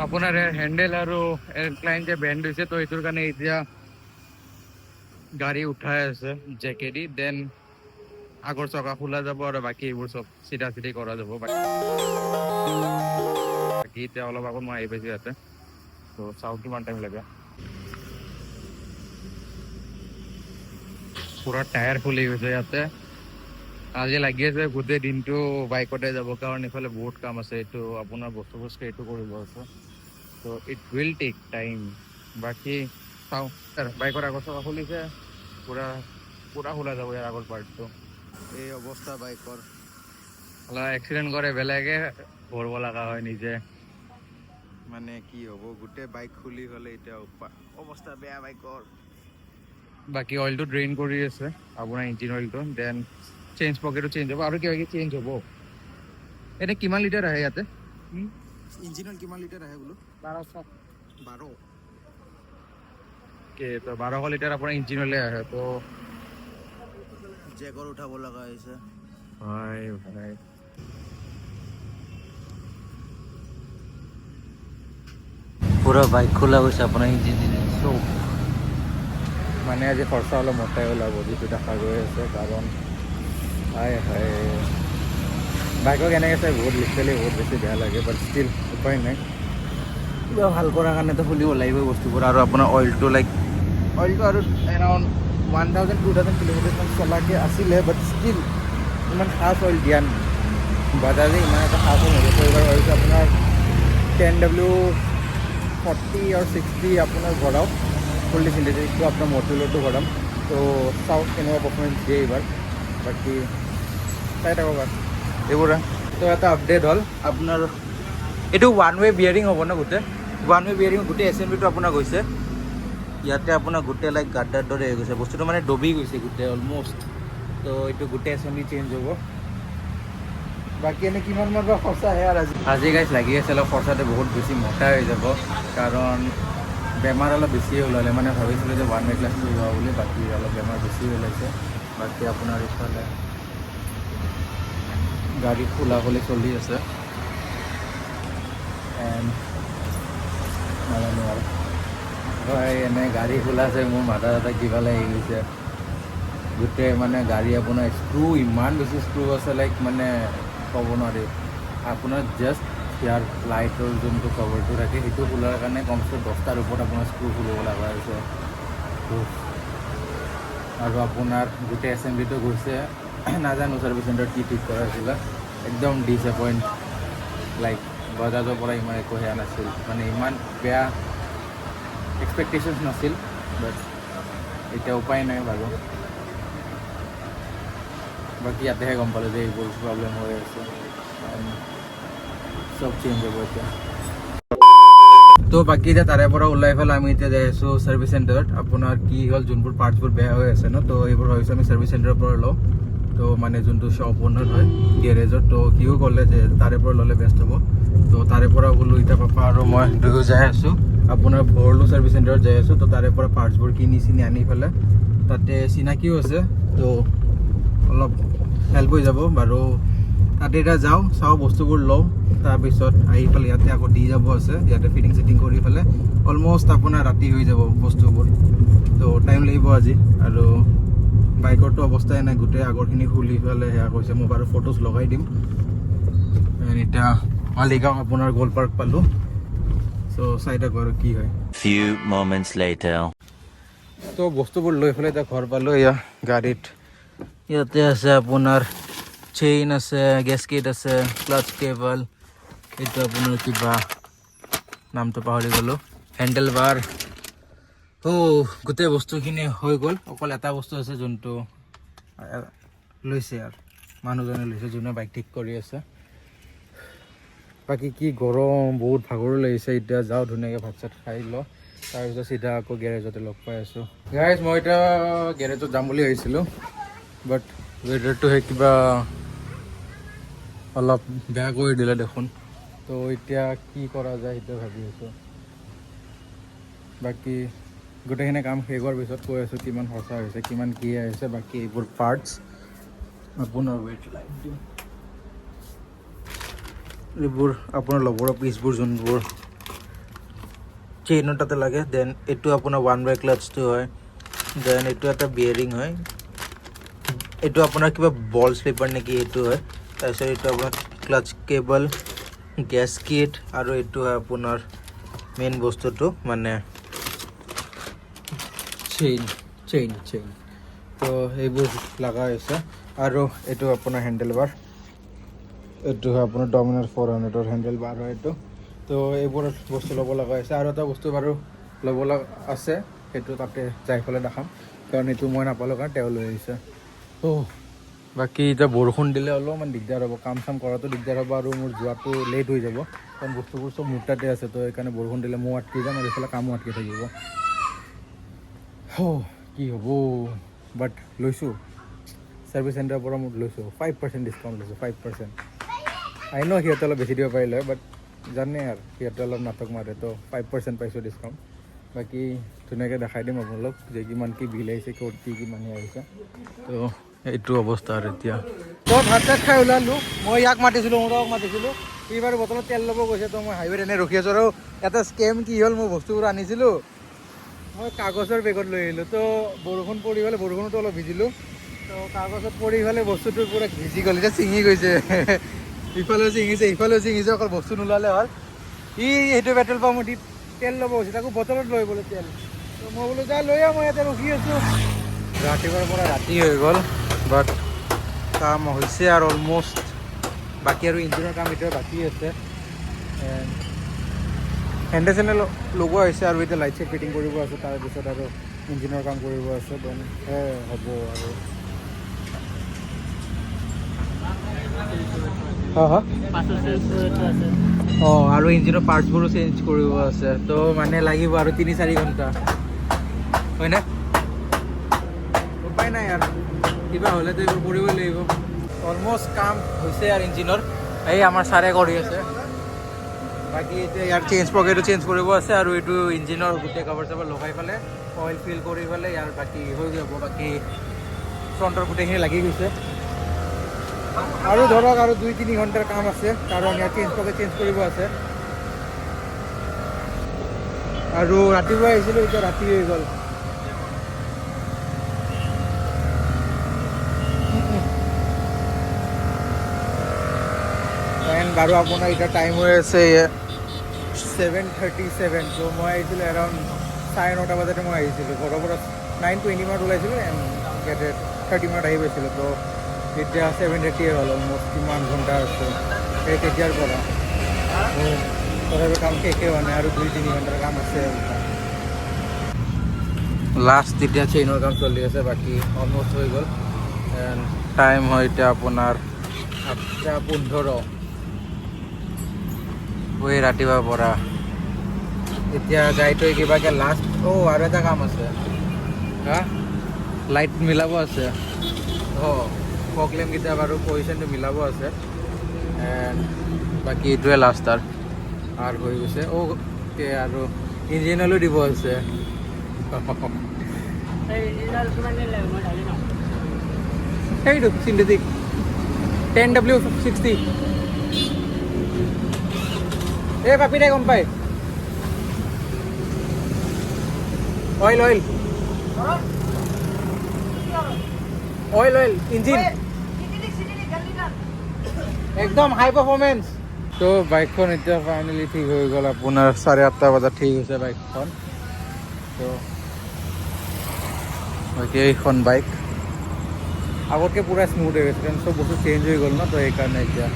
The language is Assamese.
আপোনাৰ হেণ্ডেল আৰু এয়াৰলাইন যে বেণ্ড হৈছে তো এইটোৰ কাৰণে এতিয়া গাড়ী উঠাই আছে জেকেদি দেন আগৰ চকা খোলা যাব আৰু বাকী এইবোৰ চব চিধা চিধি কৰা যাব বাকী এতিয়া অলপ আগত মই আহি পাইছোঁ ইয়াতে তো চাওঁ কিমান টাইম লাগে পুৰা টায়াৰ ফুলি গৈছে ইয়াতে আজি লাগি আছে গোটেই দিনটো বাইকতে যাব কাৰণ ইফালে বহুত কাম আছে এইটো আপোনাৰ বস্তুবোৰ ষ্ট্ৰেটো কৰিব আছে তো ইট উইল টেক টাইম বাকী চাওঁ বাইকৰ আগৰ চকা খুলিছে পুৰা পুৰা খোলা যাব ইয়াৰ আগৰ পাৰ্টটো এই অৱস্থা বাইকৰ এক্সিডেণ্ট কৰে বেলেগে ভৰিব লগা হয় নিজে মানে কি হ'ব গোটেই বাইক খুলি হ'লে এতিয়া অৱস্থা বেয়া বাইকৰ বাকী অইলটো ড্ৰেইন কৰি আছে আপোনাৰ ইঞ্জিন অইলটো দেন চেঞ্জ পকেটো চেঞ্জ হ'ব আৰু কিবা কিবি চেঞ্জ হ'ব এনে কিমান লিটাৰ আহে ইয়াতে ইঞ্জিন অইল কিমান লিটাৰ আহে বোলো 1200 তো 1200 লিটাৰ আপোনাৰ ইঞ্জিন অইলে আহে তো জেকৰ উঠাব লগা হৈছে হয় ভাই পুৰা বাইক খোলা গৈছে আপোনাৰ ইঞ্জিন চব মানে আজি খৰচা অলপ মোটাই ওলাব যিটো দেখা গৈ আছে কাৰণ হায় হায় বাইকক এনেকৈ চাই বহুত লিটাৰেলি বহুত বেছি বেয়া লাগে বাট ষ্টিল উপায় নাই কিবা ভাল কৰাৰ কাৰণেতো খুলিব লাগিব বস্তুবোৰ আৰু আপোনাৰ অইলটো আৰু এৰাউণ্ড 1000-2000 কিলোমিটাৰমান চলাকৈ আছিলে বাট ষ্টিল ইমান খাছ অইল দিয়া নাই বাজাজে ইমান এটা খাছ অইল নিদিয়ে এইবাৰ ভাবিছোঁ আপোনাৰ 10W40 আৰু 60 আপোনাৰ ভৰাওক ফুল্লি চিন্থেটিকটো আপোনাৰ মটুলৰটো ভৰাম তো চাওক কেনেকুৱা পাৰফৰ্মেঞ্চ দিয়ে এইবাৰ বাকী চাই থাকক বাৰু এইবোৰ তো এটা আপডেট হ'ল আপোনাৰ এইটো ওৱান ৱে বিয়াৰিং হ'ব ন গোটেই ওৱান ৱে বিয়াৰিং গোটেই এছেম্বলিটো আপোনাৰ গৈছে ইয়াতে আপোনাৰ গোটেই লাইক গাড্ডাৰ দৰে হৈ গৈছে বস্তুটো মানে ডবি গৈছে গোটেই অলম'ষ্ট তো এইটো গোটেই এছেম্বলি চেঞ্জ হ'ব বাকী এনেই কিমান মান খৰচা আহে আৰু আজি গাইজ লাগি আছে অলপ খৰচাটো বহুত বেছি মোটা হৈ যাব কাৰণ বেমাৰ অলপ বেছি ওলালে মানে ভাবিছিলোঁ যে ওৱান ৱে ক্লাছটো লোৱা বুলি বাকী অলপ বেমাৰ বেছি ওলাইছে বাকী আপোনাৰ ইফালে গাড়ী খোলা খুলি চলি আছে এণ্ড নাজানো আৰু হয় এনে গাড়ী খোলা আছে মোৰ মাথা চাথা কিবা লাগি গৈছে গোটেই মানে গাড়ী আপোনাৰ স্ক্ৰু ইমান বেছি স্ক্ৰু আছে লাইক মানে ক'ব নোৱাৰি আপোনাৰ জাষ্ট ইয়াৰ লাইটৰ যোনটো কভাৰটো থাকে সেইটো খোলাৰ কাৰণে কমচে 10টাৰ ওপৰত আপোনাৰ স্ক্ৰু খুলিব লগা হৈছে আৰু আপোনাৰ গোটেই এছেম্বলিটো গৈছে নাজানো ছাৰ্ভিচ চেণ্টাৰত কি ঠিক কৰা হৈছিলে একদম ডিছএপইণ্ট লাইক বাজাজৰ পৰা ইমান একো সেয়া নাছিল মানে ইমান বেয়া এক্সপেক্টেশ্যনছ নাছিল বাট এতিয়া উপায় নাই বাৰু বাকী ইয়াতেহে গম পালোঁ যে এইবোৰ প্ৰব্লেম হৈ আছে চব চেঞ্জ হ'ব এতিয়া তো বাকী এতিয়া তাৰে পৰা ওলাই পেলাই আমি এতিয়া যাই আছোঁ ছাৰ্ভিচ চেণ্টাৰত আপোনাৰ কি হ'ল যোনবোৰ পাৰ্টছবোৰ বেয়া হৈ আছে ন তো এইবোৰ ভাবিছোঁ আমি ছাৰ্ভিচ চেণ্টাৰৰ পৰা লওঁ তো মানে যোনটো শ্বপ অ'নাৰ হয় গেৰেজত তো সিও ক'লে যে তাৰে পৰা ল'লে বেষ্ট হ'ব তো তাৰে পৰা বোলো এতিয়া পাপা আৰু মই দুয়ো যাই আছোঁ আপোনাৰ ভৰলো ছাৰ্ভিচ চেণ্টাৰত যাই আছোঁ তো তাৰে পৰা পাৰ্টছবোৰ কিনি চিনি আনি পেলাই তাতে চিনাকিও আছে তো অলপ হেল্প হৈ যাব বাৰু তাতে এতিয়া যাওঁ চাওঁ বস্তুবোৰ লওঁ তাৰপিছত আহি পেলাই ইয়াতে আকৌ দি যাব আছে ইয়াতে ফিটিং চিটিং কৰি পেলাই অলম'ষ্ট আপোনাৰ ৰাতি হৈ যাব বস্তুবোৰ তো টাইম লাগিব আজি আৰু বাইকৰটো অৱস্থাই নাই গোটেই আগৰখিনি খুলি পেলাই সেয়া কৈছে মই বাৰু ফটোজ লগাই দিম এতিয়া মালিগাঁও আপোনাৰ গোল পাৰ্ক পালোঁ চ' চাই থাকোঁ আৰু কি হয় Few moments later. তো বস্তুবোৰ লৈ পেলাই এতিয়া ঘৰ পালোঁ এয়া গাড়ীত ইয়াতে আছে আপোনাৰ চেইন আছে গেছকেট আছে ক্লাচ কেবল এইটো আপোনাৰ কিবা নামটো পাহৰি গ'লোঁ হেণ্ডেল বাৰ গোটেই বস্তুখিনি হৈ গ'ল অকল এটা বস্তু আছে যোনটো লৈছে আৰু মানুহজনে লৈছে যোনে বাইক ঠিক কৰি আছে বাকী কি গৰম বহুত ভাগৰো লাগিছে এতিয়া যাওঁ ধুনীয়াকৈ ভাত চাত খাই লওঁ তাৰপিছত চিধা আকৌ গেৰেজতে লগ পাই আছোঁ গাইজ মই এতিয়া গেৰেজত যাম বুলি ভাবিছিলোঁ বাট ৱেডাৰটোহে কিবা অলপ বেয়া কৰি দিলে দেখোন তো এতিয়া কি কৰা যায় সেইটো ভাবি আছোঁ বাকী গোটেইখিনি কাম শেষ হোৱাৰ পিছত কৈ আছোঁ কিমান খৰচা হৈছে কিমান কি আহিছে বাকী এইবোৰ পাৰ্টছ আপোনাৰ ৱেট লাইট দিম এইবোৰ আপোনাৰ লবৰৰ পিচবোৰ যোনবোৰ চেইনৰ তাতে লাগে দেন এইটো আপোনাৰ ওৱান ৱে ক্লাচটো হয় দেন এইটো এটা বিয়াৰিং হয় এইটো আপোনাৰ কিবা বল স্লিপাৰ নেকি এইটো হয় তাৰপিছত এইটো আপোনাৰ ক্লাচ কেবল গেছ কিট আৰু এইটো হয় আপোনাৰ মেইন বস্তুটো মানে চেইন তো এইবোৰ লগা হৈছে আৰু এইটো আপোনাৰ হেণ্ডেল বাৰ এইটো হয় আপোনাৰ ডমিনাৰ 400ৰ হেণ্ডেল বাৰ হয় এইটো তো এইবোৰ বস্তু ল'ব লগা হৈছে আৰু এটা বস্তু বাৰু ল'ব লগা আছে সেইটো তাতে যাই পেলাই দেখাম কাৰণ এইটো মই নাপালোঁ কাৰণ তেওঁ লৈ আহিছে বাকী এতিয়া বৰষুণ দিলে অলপমান দিগদাৰ হ'ব কাম চাম কৰাটো দিগদাৰ হ'ব আৰু মোৰ যোৱাটো লেট হৈ যাব কাৰণ বস্তুবোৰ চব মোৰ তাতে আছে তো সেইকাৰণে বৰষুণ দিলে মই আটকি যাম আৰু এইফালে কামো আটকি থাকিব কি হ'ব বাট লৈছোঁ ছাৰ্ভিচ চেণ্টাৰৰ পৰা মই লৈছোঁ 5% ডিছকাউণ্ট লৈছোঁ 5% আই ন সিহঁতে অলপ বেছি দিব পাৰিলে বাট জানে আৰু সিহঁতে অলপ নাটক মাৰে তো 5% পাইছোঁ ডিছকাউণ্ট বাকী ধুনীয়াকৈ দেখাই দিম আপোনালোক যে কিমান কি বিল আহিছে ক'ত কি মানুহ আহিছে তো এইটো অৱস্থা আৰু এতিয়া তো ভাত চাত খাই ওলালোঁ মই ইয়াক মাতিছিলোঁ মোৰক মাতিছিলোঁ সি বাৰু বটলত তেল ল'ব গৈছে তো মই হাইৱেত এনেই ৰখি আছোঁ আৰু এটা স্কেম কি হ'ল মই বস্তুবোৰ আনিছিলোঁ মই কাগজৰ বেগত লৈ আহিলোঁ তো বৰষুণ পৰি পেলাই বৰষুণতো অলপ ভিজিলোঁ তো কাগজত পৰি পেলাই বস্তুটো পূৰা ভিজি গ'ল এতিয়া ছিঙি গৈছে ইফালেও ছিঙিছে অকল বস্তু নোলালে হ'ল সেইটো পেট্ৰল পাম্পত দি তেল ল'ব গৈছে তাকো বটলত লৈ বোলে তেল তো মই বোলো যা লৈ মই ইয়াতে ৰখি আছোঁ ৰাতিপুৱাৰ পৰা ৰাতি হৈ গ'ল বাট কাম হৈছে আৰু অলম'ষ্ট বাকী আৰু ইঞ্জিনৰ কাম এতিয়া বাকী আছে হেণ্ডেল চেণ্ডেল লগোৱা হৈছে আৰু এতিয়া লাইট চাইট ফিটিং কৰিব আছে তাৰপিছত আৰু ইঞ্জিনৰ কাম কৰিব আছে দেন হ'ব আৰু আৰু ইঞ্জিনৰ পাৰ্টছবোৰো চেঞ্জ কৰিব আছে তো মানে লাগিব আৰু 3-4 ঘণ্টা হয়নে উপায় নাই আৰু কিবা হ'লেতো এইবোৰ কৰিবই লাগিব অলম'ষ্ট কাম হৈছে আৰু ইঞ্জিনৰ এই আমাৰ ছাৰে কৰি আছে বাকী এতিয়া ইয়াৰ চেঞ্জ পকেটো চেঞ্জ কৰিব আছে আৰু এইটো ইঞ্জিনৰ গোটেই কভাৰ চাভাৰ লগাই পেলাই অইল ফিল কৰি পেলাই ইয়াৰ বাকী হৈ যাব বাকী ফ্ৰণ্টৰ গোটেইখিনি লাগি গৈছে আৰু ধৰক আৰু 2-3 ঘণ্টাৰ কাম আছে কাৰণ ইয়াৰ চেঞ্জ পকেট চেঞ্জ কৰিব আছে আৰু ৰাতিপুৱা আহিছিলোঁ এতিয়া ৰাতি হৈ গ'ল বাৰু আপোনাৰ এতিয়া টাইম হৈ আছে 7:37 ত' মই আহিছিলোঁ এৰাউণ্ড 9:30 বজাতে মই আহিছিলোঁ ঘৰৰ পৰা 9:20 মানত ওলাইছিলোঁ এণ্ড ইয়াতে 30 মানত আহি পাইছিলোঁ ত' এতিয়া 7:30 হ'ল অলম'ষ্ট কিমান ঘণ্টা আছে সেই তেতিয়াৰ পৰা তথাপি কাম শেষে হোৱা নাই আৰু 2-3 ঘণ্টাৰ কাম আছে লাষ্ট এতিয়া চেইনৰ কাম চলি আছে বাকী অলম'ষ্ট হৈ গ'ল এণ্ড টাইম হয় এতিয়া আপোনাৰ 8:15 ৰাতিপুৱাৰ পৰা এতিয়া যাই থৈ কিবাকৈ লাষ্ট আৰু এটা কাম আছে লাইট মিলাব আছে ফগ লেম্পকেইটা বাৰু পজিশ্যনটো মিলাব আছে এণ্ড বাকী এইটোৱে লাষ্ট আৰু হৈ গৈছে আৰু ইঞ্জিনলৈ দিব আছে সেইটো চিন্থেটিক 10W60 এই পাপিটাই গম পায় অইল ইঞ্জিন একদম হাই পাৰফৰ্মেঞ্চ তো বাইকখন এতিয়া ফাইনেলি ঠিক হৈ গ'ল আপোনাৰ 8:30 বজাত ঠিক হৈছে বাইকখন তো বাকী এইখন বাইক আগতকৈ পূৰা স্মুথ হৈ গৈছে কাৰণ চব বস্তু চেঞ্জ হৈ গ'ল ন তো সেইকাৰণে এতিয়া